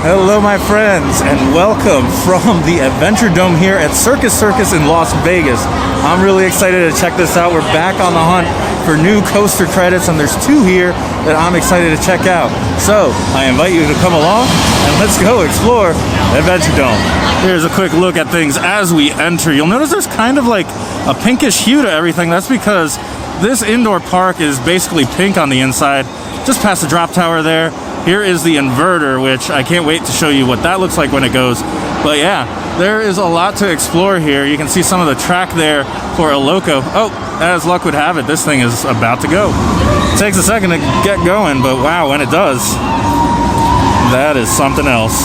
Hello my friends, and welcome from the Adventuredome here at Circus in Las Vegas. I'm really excited to check this out. We're back on the hunt for new coaster credits, and there's two here that I'm excited to check out. So I invite you to come along and let's go explore Adventuredome. Here's a quick look at things as we enter. You'll notice there's kind of like a pinkish hue to everything. That's because this indoor park is basically pink on the inside, just past the drop tower there. Here is the Inverter, which I can't wait to show you what that looks like when it goes. But yeah, there is a lot to explore here. You can see some of the track there for a Loco. Oh, as luck would have it, this thing is about to go. It takes a second to get going, but wow, when it does, that is something else.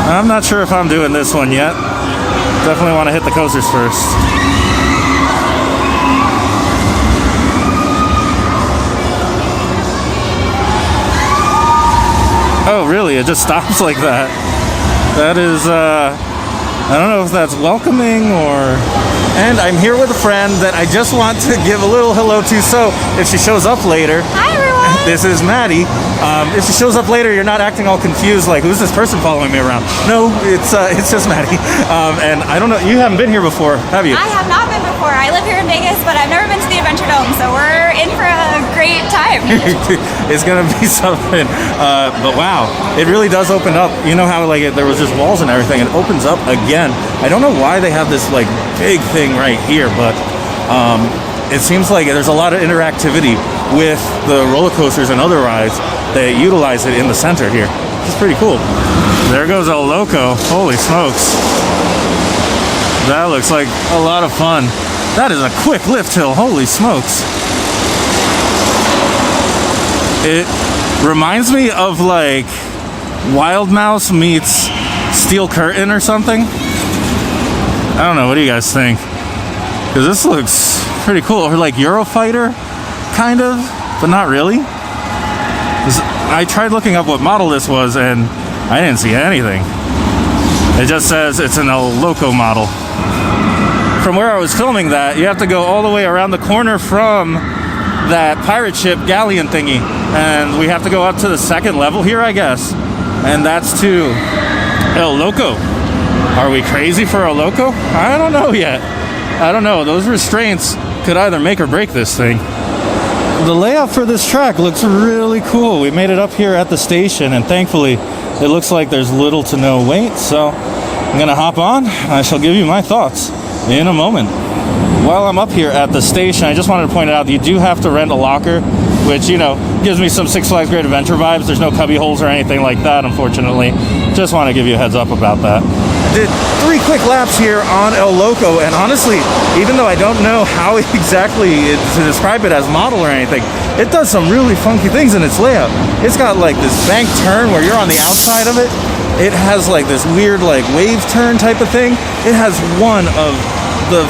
I'm not sure if I'm doing this one yet. Definitely want to hit the coasters first. Oh, really? It just stops like that. That is, I don't know if that's welcoming or... And I'm here with a friend that I just want to give a little hello to. So if she shows up later... Hi, everyone! This is Maddie. If she shows up later, you're not acting all confused, like, who's this person following me around? No, it's just Maddie. And I don't know, you haven't been here before, have you? I have not been before. I live here in Vegas, but I've never been to the Adventuredome, so we're in for a great time. It's gonna be something. But wow, it really does open up. You know how like there was just walls and everything. It opens up again. I don't know why they have this like big thing right here, but it seems like there's a lot of interactivity with the roller coasters and other rides that utilize it in the center here. It's pretty cool. There goes a Loco. Holy smokes. That looks like a lot of fun. That is a quick lift hill. Holy smokes. It reminds me of like Wild Mouse meets Steel Curtain or something. I don't know. What do you guys think? Because this looks pretty cool. Or like Eurofighter, kind of, but not really. I tried looking up what model this was and I didn't see anything. It just says it's an Loco model. From where I was filming that, you have to go all the way around the corner from that pirate ship galleon thingy. And we have to go up to the second level here, I guess. And that's to El Loco. Are we crazy for a Loco? I don't know yet. I don't know. Those restraints could either make or break this thing. The layout for this track looks really cool. We made it up here at the station, and thankfully it looks like there's little to no wait. So I'm gonna hop on. I shall give you my thoughts in a moment. While I'm up here at the station, I just wanted to point out that you do have to rent a locker, which, you know, gives me some Six Flags Great Adventure vibes. There's no cubby holes or anything like that, unfortunately. Just want to give you a heads up about that. Did 3 quick laps here on El Loco, and honestly, even though I don't know how exactly to describe it as model or anything, it does some really funky things in its layout. It's got like this bank turn where you're on the outside of it. It has like this weird like wave turn type of thing. It has one of the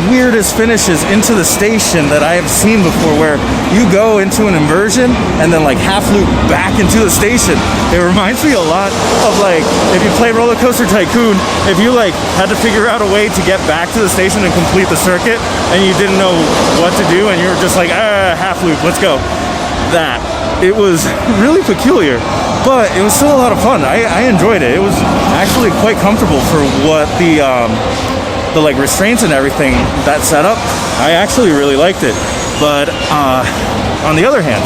weirdest finishes into the station that I have seen before, where you go into an inversion and then like half loop back into the station. It reminds me a lot of like if you play Roller Coaster Tycoon, if you like had to figure out a way to get back to the station and complete the circuit and you didn't know what to do and you're just like, half loop, let's go. That. It was really peculiar, but it was still a lot of fun. I enjoyed it. It was actually quite comfortable for what the like restraints and everything, that setup, I actually really liked it. But on the other hand,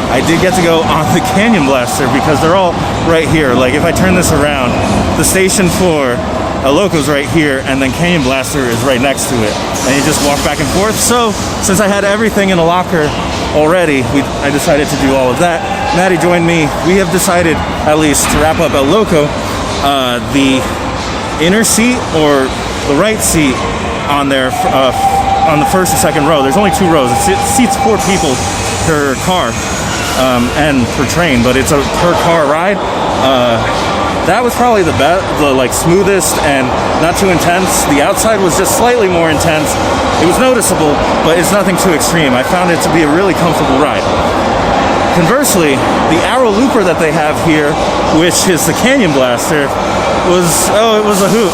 I did get to go on the Canyon Blaster because they're all right here. Like if I turn this around, the station for Loco's right here, and then Canyon Blaster is right next to it, and you just walk back and forth. So since I had everything in a locker already, I decided to do all of that. Maddie joined me. We have decided, at least to wrap up El Loco, the inner seat or the right seat on there on the first and second row. There's only 2 rows. It seats 4 people per car and per train, but it's a per car ride. That was probably the best, the like smoothest and not too intense. The outside was just slightly more intense. It was noticeable, but it's nothing too extreme. I found it to be a really comfortable ride. Conversely, the Arrow Looper that they have here, which is the Canyon Blaster, it was a hoot.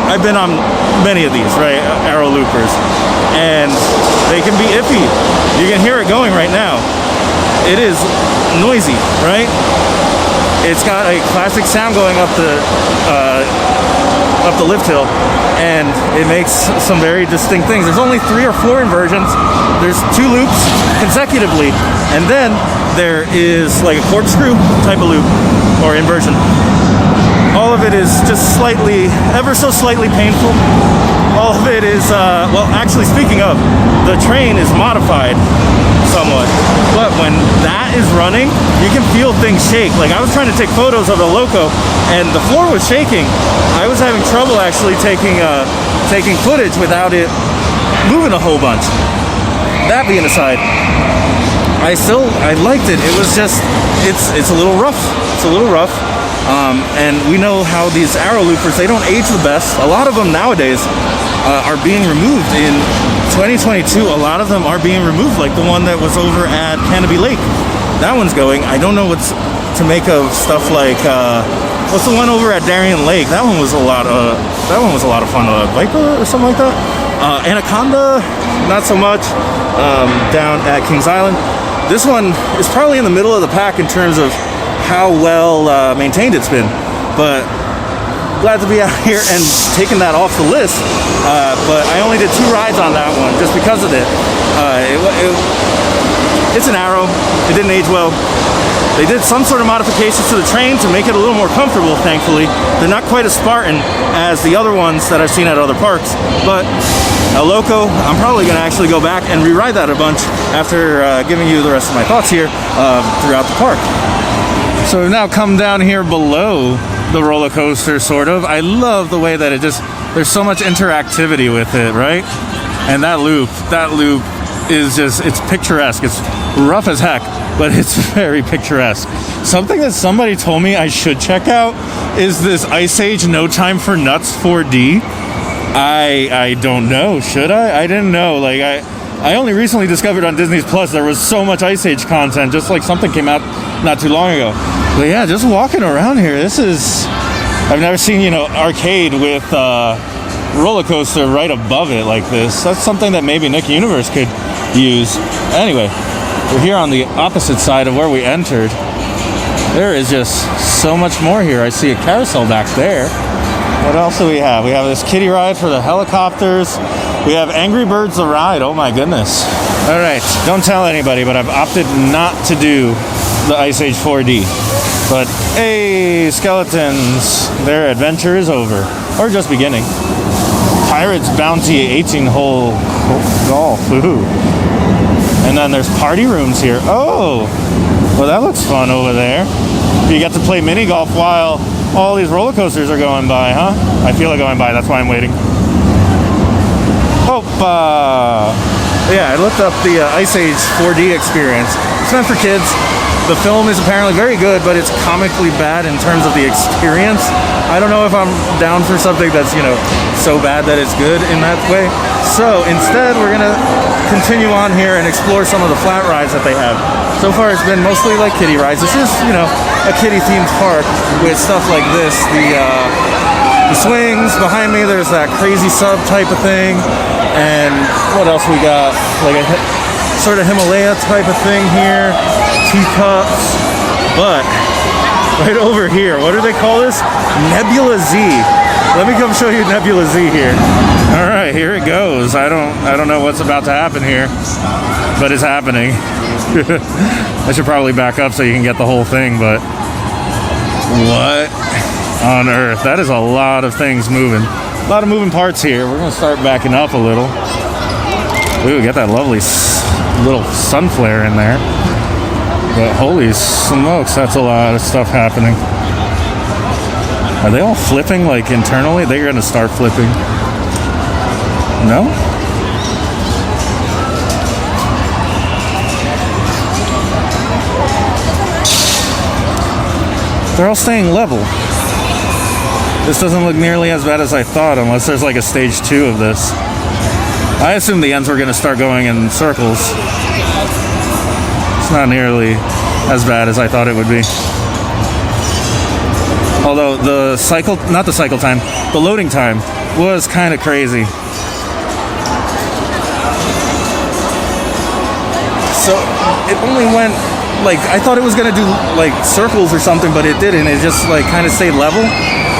I've been on many of these, right, Arrow Loopers, and they can be iffy. You can hear it going right now. it is noisy, right? It's got a classic sound going up the lift hill, and it makes some very distinct things. There's only 3 or 4 inversions. There's 2 loops consecutively, and then there is like a corkscrew type of loop or inversion. All of it is just slightly, ever so slightly painful. All of it is, well, actually speaking of, the train is modified somewhat, but when that is running, you can feel things shake. Like, I was trying to take photos of the Loco, and the floor was shaking. I was having trouble actually taking footage without it moving a whole bunch. That being aside, I liked it. It was just, it's a little rough. It's a little rough. And we know how these arrow loopers, they don't age the best. A lot of them nowadays are being removed. In 2022, a lot of them are being removed, like the one that was over at Canopy Lake. That one's going. I don't know what's to make of stuff like, what's the one over at Darien Lake? That one was a lot of fun. Viper or something like that? Anaconda, not so much. Down at Kings Island. This one is probably in the middle of the pack in terms of how well maintained it's been, but glad to be out here and taking that off the list. But I only did 2 rides on that one just because of it. It's an Arrow. It didn't age well. They did some sort of modifications to the train to make it a little more comfortable, thankfully. They're not quite as Spartan as the other ones that I've seen at other parks, but a Loco, I'm probably going to actually go back and re-ride that a bunch after giving you the rest of my thoughts here throughout the park. So we've now come down here below the roller coaster, sort of. I love the way that there's so much interactivity with it, right? And that loop is just, it's picturesque. It's rough as heck, but it's very picturesque. Something that somebody told me I should check out is this Ice Age No Time for Nuts 4D. I don't know, should I? I didn't know, like, I only recently discovered on Disney Plus there was so much Ice Age content, just like something came out not too long ago. But yeah, just walking around here, I've never seen, arcade with roller coaster right above it like this. That's something that maybe Nick Universe could use. Anyway, we're here on the opposite side of where we entered. There is just so much more here. I see a carousel back there. What else do we have? We have this kiddie ride for the helicopters. We have Angry Birds the ride. Oh my goodness. All right, don't tell anybody, but I've opted not to do the Ice Age 4D. But hey, skeletons, their adventure is over. Or just beginning. Pirates Bounty 18-hole golf. Woohoo. And then there's party rooms here. Oh, well, that looks fun over there. You get to play mini golf while all these roller coasters are going by, huh? I feel it going by, that's why I'm waiting. Opa! Yeah, I looked up the Ice Age 4D experience. It's meant for kids. The film is apparently very good, but it's comically bad in terms of the experience. I don't know if I'm down for something that's, so bad that it's good in that way. So instead, we're gonna continue on here and explore some of the flat rides that they have. So far, it's been mostly like kiddie rides. This is, a kiddie-themed park with stuff like this. The swings behind me. There's that crazy sub type of thing, and what else we got? Like a sort of Himalaya type of thing here. Teacups, but right over here, what do they call this? Nebula Z. Let me come show you Nebula Z here. All right, here it goes. I don't know what's about to happen here, but it's happening. I should probably back up so you can get the whole thing, but what on earth? That is a lot of things moving. A lot of moving parts here. We're gonna start backing up a little. Ooh, get that lovely little sun flare in there. But holy smokes, that's a lot of stuff happening. Are they all flipping, like, internally? They're gonna start flipping. No? They're all staying level. This doesn't look nearly as bad as I thought, unless there's like a stage 2 of this. I assumed the ends were gonna start going in circles. It's not nearly as bad as I thought it would be. Although the loading time was kind of crazy. So it only went like, I thought it was gonna do like circles or something, but it didn't. It just like kind of stayed level.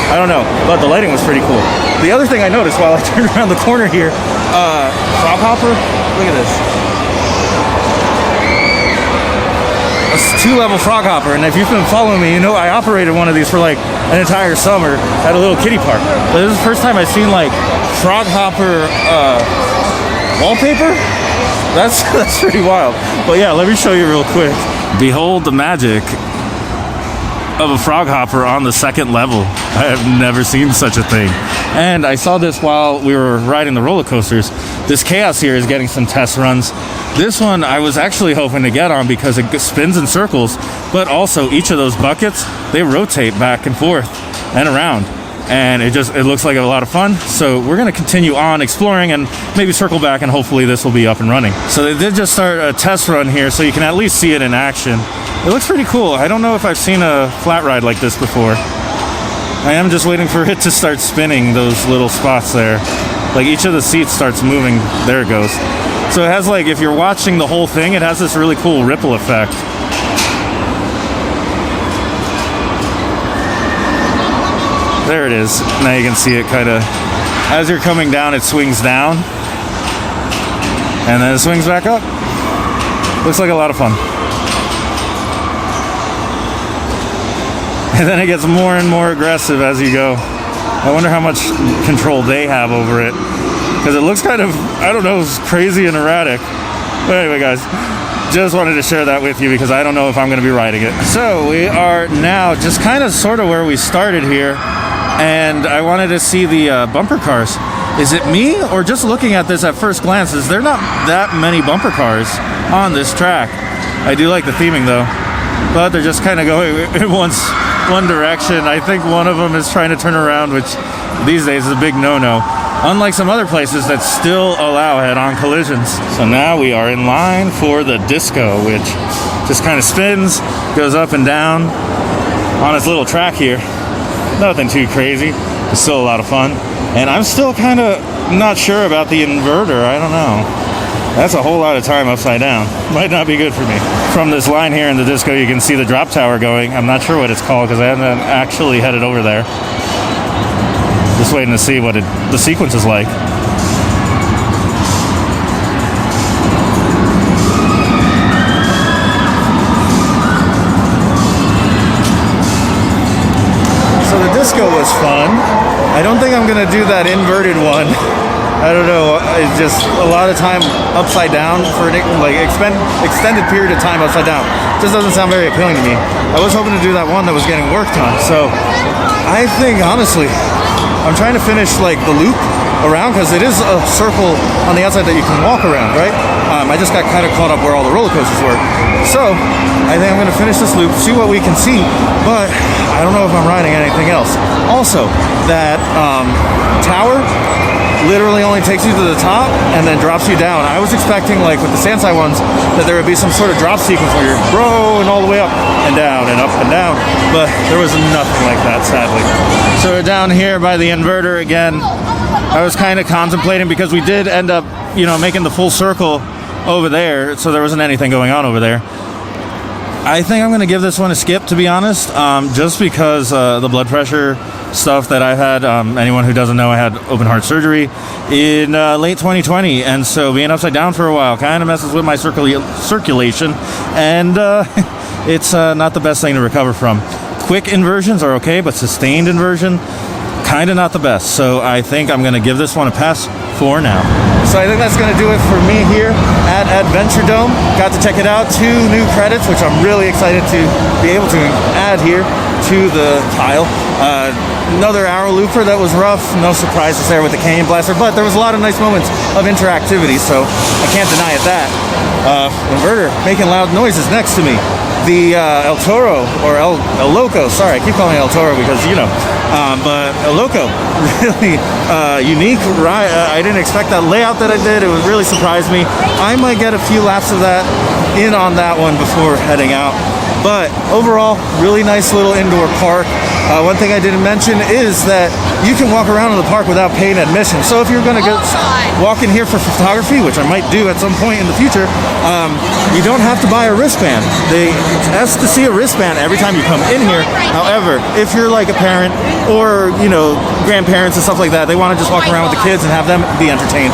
I don't know, but the lighting was pretty cool. The other thing I noticed while I turned around the corner here, frog hopper, look at this. A 2-level frog hopper, and if you've been following me, you know I operated one of these for like an entire summer at a little kiddie park. But this is the first time I've seen like frog hopper wallpaper. That's pretty wild. But yeah, let me show you real quick. Behold the magic of a frog hopper on the 2nd level. I have never seen such a thing. And I saw this while we were riding the roller coasters. This Chaos here is getting some test runs. This one I was actually hoping to get on because it spins in circles, but also each of those buckets, they rotate back and forth and around. And it looks like a lot of fun. So we're gonna continue on exploring and maybe circle back, and hopefully this will be up and running. So they did just start a test run here, so you can at least see it in action. It looks pretty cool. I don't know if I've seen a flat ride like this before. I am just waiting for it to start spinning those little spots there. Like each of the seats starts moving. There it goes. So it has like, if you're watching the whole thing, it has this really cool ripple effect. There it is. Now you can see it kind of, as you're coming down, it swings down. And then it swings back up. Looks like a lot of fun. And then it gets more and more aggressive as you go. I wonder how much control they have over it. Because it looks kind of, I don't know, crazy and erratic. But anyway, guys, just wanted to share that with you because I don't know if I'm going to be riding it. So we are now just kind of sort of where we started here. And I wanted to see the bumper cars. Is it me, or just looking at this at first glance, is there not that many bumper cars on this track? I do like the theming though, but they're just kind of going in one direction. I think one of them is trying to turn around, which these days is a big no-no. Unlike some other places that still allow head-on collisions. So now we are in line for the disco, which just kind of spins, goes up and down on its little track here. Nothing too crazy. It's still a lot of fun. And I'm still kind of not sure about the inverter. I don't know. That's a whole lot of time upside down. Might not be good for me. From this line here in the disco, you can see the drop tower going. I'm not sure what it's called because I haven't actually headed over there. Just waiting to see what the sequence is like. So the disco was fun. I don't think I'm gonna do that inverted one. I don't know, it's just a lot of time upside down for like extended period of time upside down. Just doesn't sound very appealing to me. I was hoping to do that one that was getting worked on. So I think honestly, I'm trying to finish like the loop around because it is a circle on the outside that you can walk around, right? I just got kind of caught up where all the roller coasters were. So I think I'm gonna finish this loop, see what we can see, but I don't know if I'm riding anything else. Also, that tower literally only takes you to the top and then drops you down. I was expecting, like with the Sansai ones, that there would be some sort of drop sequence where you're rolling all the way up and down and up and down, but there was nothing like that, sadly. So we're down here by the inverter again. I was kind of contemplating because we did end up, you know, making the full circle over there, so there wasn't anything going on over there. I think I'm going to give this one a skip, to be honest, just because the blood pressure stuff that I've had. Anyone who doesn't know, I had open heart surgery in late 2020, and so being upside down for a while kind of messes with my circulation, and it's not the best thing to recover from. Quick inversions are okay, but sustained inversion, kind of not the best. So I think I'm going to give this one a pass for now. So I think that's going to do it for me here at Adventuredome. Got to check it out. 2 new credits, which I'm really excited to be able to add here to the tile. Another arrow looper that was rough. No surprises there with the Canyon Blaster, but there was a lot of nice moments of interactivity, so I can't deny it that. Inverter making loud noises next to me. The El Toro, or El Loco, sorry, I keep calling it El Toro because, you know, but El Loco, really unique ride. I didn't expect that layout that I did. It would really surprised me. I might get a few laps of that in on that one before heading out. But overall, really nice little indoor park. One thing I didn't mention is that you can walk around in the park without paying admission. So if you're going to walk in here for photography, which I might do at some point in the future, you don't have to buy a wristband. They ask to see a wristband every time you come in here. However, if you're like a parent or, you know, grandparents and stuff like that, they want to just walk around with the kids and have them be entertained.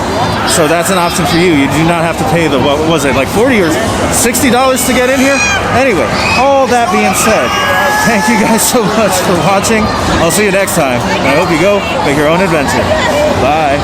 So that's an option for you. You do not have to pay the, what was it, like $40 or $60 to get in here? Anyway, all that being said, thank you guys so much for watching. I'll see you next time. I hope you go make your own adventure. Bye.